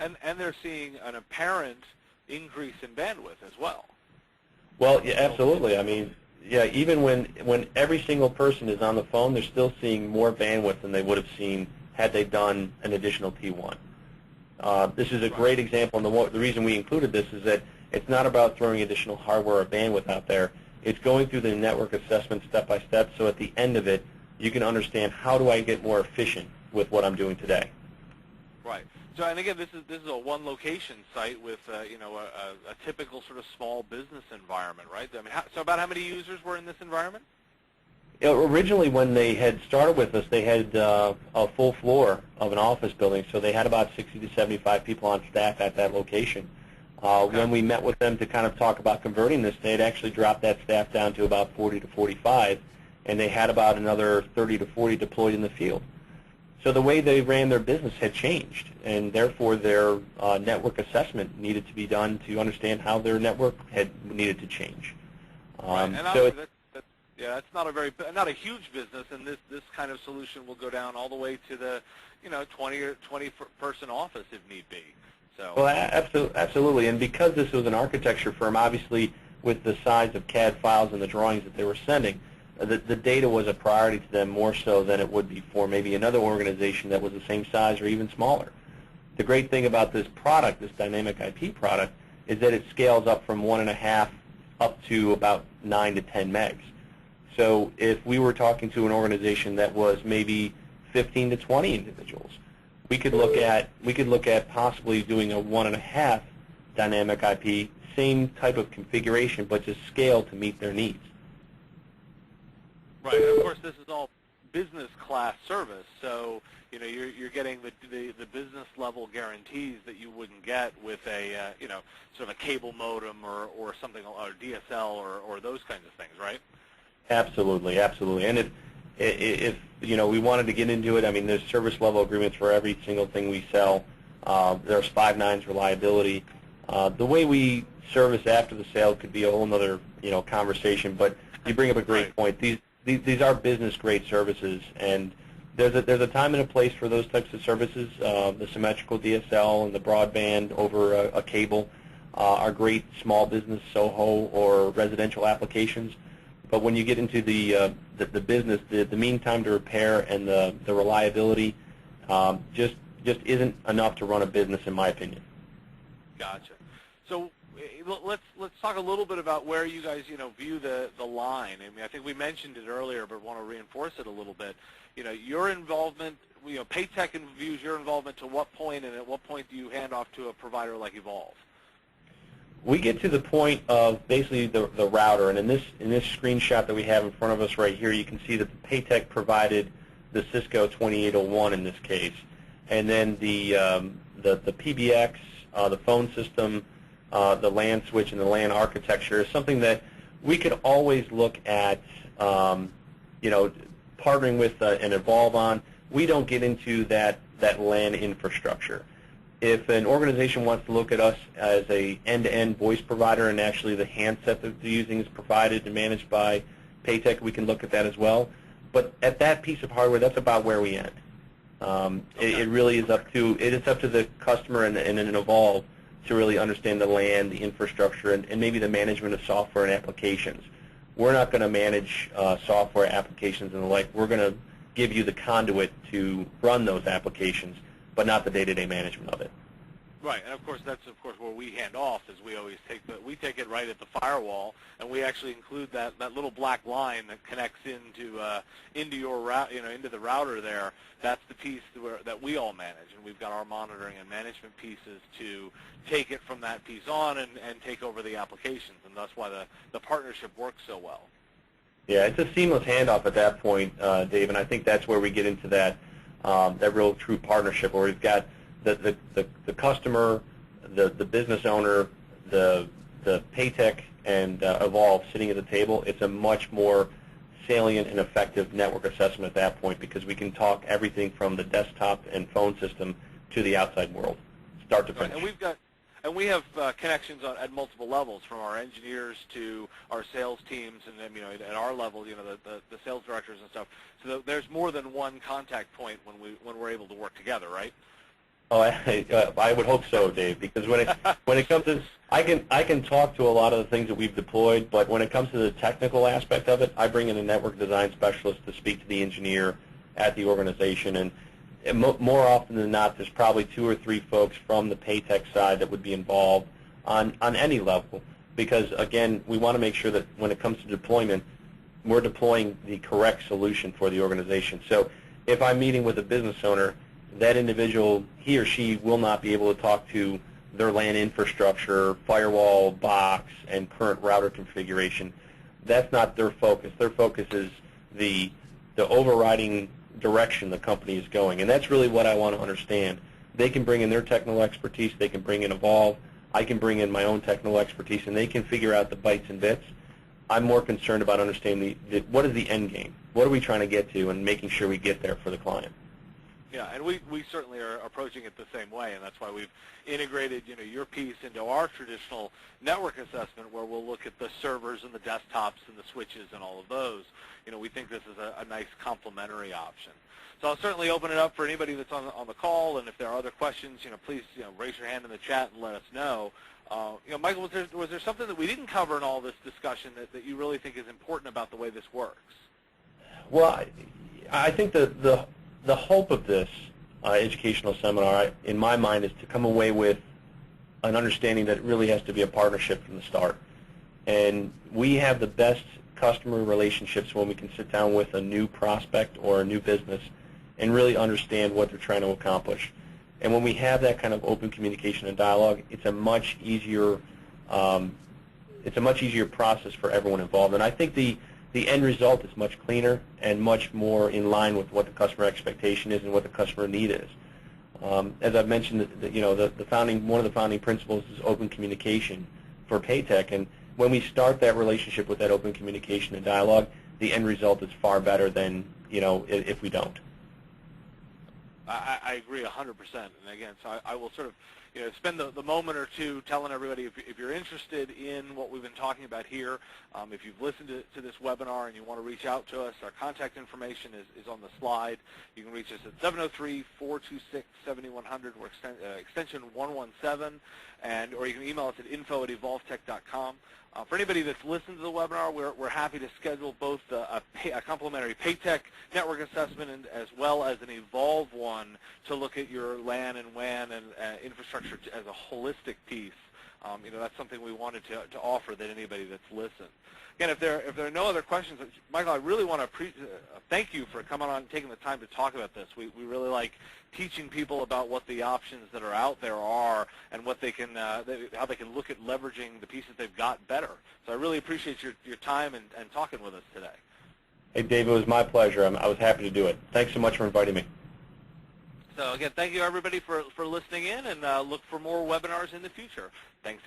And they're seeing an apparent increase in bandwidth as well. Well, yeah, absolutely. I mean, yeah, even when every single person is on the phone, they're still seeing more bandwidth than they would have seen had they done an additional T1. This is a great example, and the reason we included this is that it's not about throwing additional hardware or bandwidth out there. It's going through the network assessment step by step, so at the end of it, you can understand how do I get more efficient with what I'm doing today. Right. So, and again, this is a one-location site with a typical sort of small business environment, right? I mean, so about how many users were in this environment? Originally, when they had started with us, they had a full floor of an office building, so they had about 60 to 75 people on staff at that location. When we met with them to kind of talk about converting this, they had actually dropped that staff down to about 40 to 45, and they had about another 30 to 40 deployed in the field. So the way they ran their business had changed, and therefore their network assessment needed to be done to understand how their network had needed to change. Right. And so yeah, it's not a huge business, and this kind of solution will go down all the way to the 20 person office if need be. So. Well, absolutely, and because this was an architecture firm, obviously with the size of CAD files and the drawings that they were sending, the data was a priority to them more so than it would be for maybe another organization that was the same size or even smaller. The great thing about this product, this dynamic IP product, is that it scales up from 1.5 up to about 9 to 10 megs. So if we were talking to an organization that was maybe 15 to 20 individuals, we could look at possibly doing a 1.5 dynamic IP, same type of configuration, but just scale to meet their needs. Right, and of course this is all business class service, so you're getting the business level guarantees that you wouldn't get with a sort of a cable modem or something, or DSL or those kinds of things, right? Absolutely, absolutely. And if we wanted to get into it, I mean, there's service level agreements for every single thing we sell. There's 5 nines reliability. The way we service after the sale could be a whole other conversation. But you bring up a great point. These are business grade services, and there's a time and a place for those types of services. The symmetrical DSL and the broadband over a cable are great small business SOHO or residential applications. But when you get into the business, the mean time to repair and the reliability just isn't enough to run a business, in my opinion. Gotcha. So let's talk a little bit about where you guys view the line. I mean, I think we mentioned it earlier, but want to reinforce it a little bit. Your involvement. Paytech views your involvement to what point, and at what point do you hand off to a provider like Evolve? We get to the point of basically the router, and in this screenshot that we have in front of us right here, you can see that the Paytech provided the Cisco 2801 in this case, and then the PBX, the phone system, the LAN switch, and the LAN architecture is something that we could always look at, partnering with and Evolve on. We don't get into that LAN infrastructure. If an organization wants to look at us as a end-to-end voice provider, and actually the handset that they're using is provided and managed by Paytech, we can look at that as well. But at that piece of hardware, that's about where we end. It really is up to the customer and Evolve to really understand the LAN, the infrastructure, and maybe the management of software and applications. We're not going to manage software applications and the like. We're going to give you the conduit to run those applications, but not the day-to-day management of it. Right, and of course that's where we hand off, is we always take it right at the firewall, and we actually include that little black line that connects into your route, into the router there. That's the piece that we all manage, and we've got our monitoring and management pieces to take it from that piece on and take over the applications, and that's why the partnership works so well. Yeah, it's a seamless handoff at that point, Dave, and I think that's where we get into that real true partnership, where we've got the customer, the business owner, the Paytech, and Evolve sitting at the table. It's a much more salient and effective network assessment at that point, because we can talk everything from the desktop and phone system to the outside world, start to finish. Right, and we have connections at multiple levels, from our engineers to our sales teams, and then at our level, the sales directors and stuff. So there's more than one contact point when we're able to work together, right? Oh, I would hope so, Dave, because when it comes to, I can talk to a lot of the things that we've deployed, but when it comes to the technical aspect of it, I bring in a network design specialist to speak to the engineer at the organization, and more often than not, there's probably 2 or 3 folks from the Paytech side that would be involved on any level, because again, we want to make sure that when it comes to deployment, we're deploying the correct solution for the organization. So if I'm meeting with a business owner, that individual, he or she, will not be able to talk to their LAN infrastructure, firewall, box, and current router configuration. That's not their focus. Their focus is the overriding direction the company is going, and that's really what I want to understand. They can bring in their technical expertise. They can bring in Evolve. I can bring in my own technical expertise, and they can figure out the bytes and bits. I'm more concerned about understanding what is the end game. What are we trying to get to, and making sure we get there for the client. Yeah, and we certainly are approaching it the same way, and that's why we've integrated, your piece into our traditional network assessment, where we'll look at the servers and the desktops and the switches and all of those. We think this is a nice complementary option. So I'll certainly open it up for anybody that's on the call, and if there are other questions, please raise your hand in the chat and let us know. Michael, was there something that we didn't cover in all this discussion that you really think is important about the way this works? Well, I think the hope of this educational seminar, in my mind, is to come away with an understanding that it really has to be a partnership from the start. And we have the best customer relationships when we can sit down with a new prospect or a new business and really understand what they're trying to accomplish. And when we have that kind of open communication and dialogue, it's a much easier process for everyone involved. And I think the end result is much cleaner and much more in line with what the customer expectation is and what the customer need is. As I've mentioned, one of the founding principles is open communication for Paytech, and when we start that relationship with that open communication and dialogue, the end result is far better than if we don't. I agree 100%. And again, so I will sort of spend the moment or two telling everybody, if you're interested in what we've been talking about here, if you've listened to this webinar and you want to reach out to us, our contact information is on the slide. You can reach us at 703-426-7100, or extension 117, or you can email us at info@evolvetech.com. For anybody that's listened to the webinar, we're happy to schedule both a complimentary Paytech network assessment as well as an Evolve one to look at your LAN and WAN and infrastructure as a holistic piece. That's something we wanted to offer that anybody that's listened. Again, if there are no other questions, Michael, I really want to thank you for coming on and taking the time to talk about this. We really like teaching people about what the options that are out there are and what they can, how they can look at leveraging the pieces they've got better. So I really appreciate your time and talking with us today. Hey, Dave, it was my pleasure. I was happy to do it. Thanks so much for inviting me. So again, thank you everybody for listening in, and look for more webinars in the future. Thanks.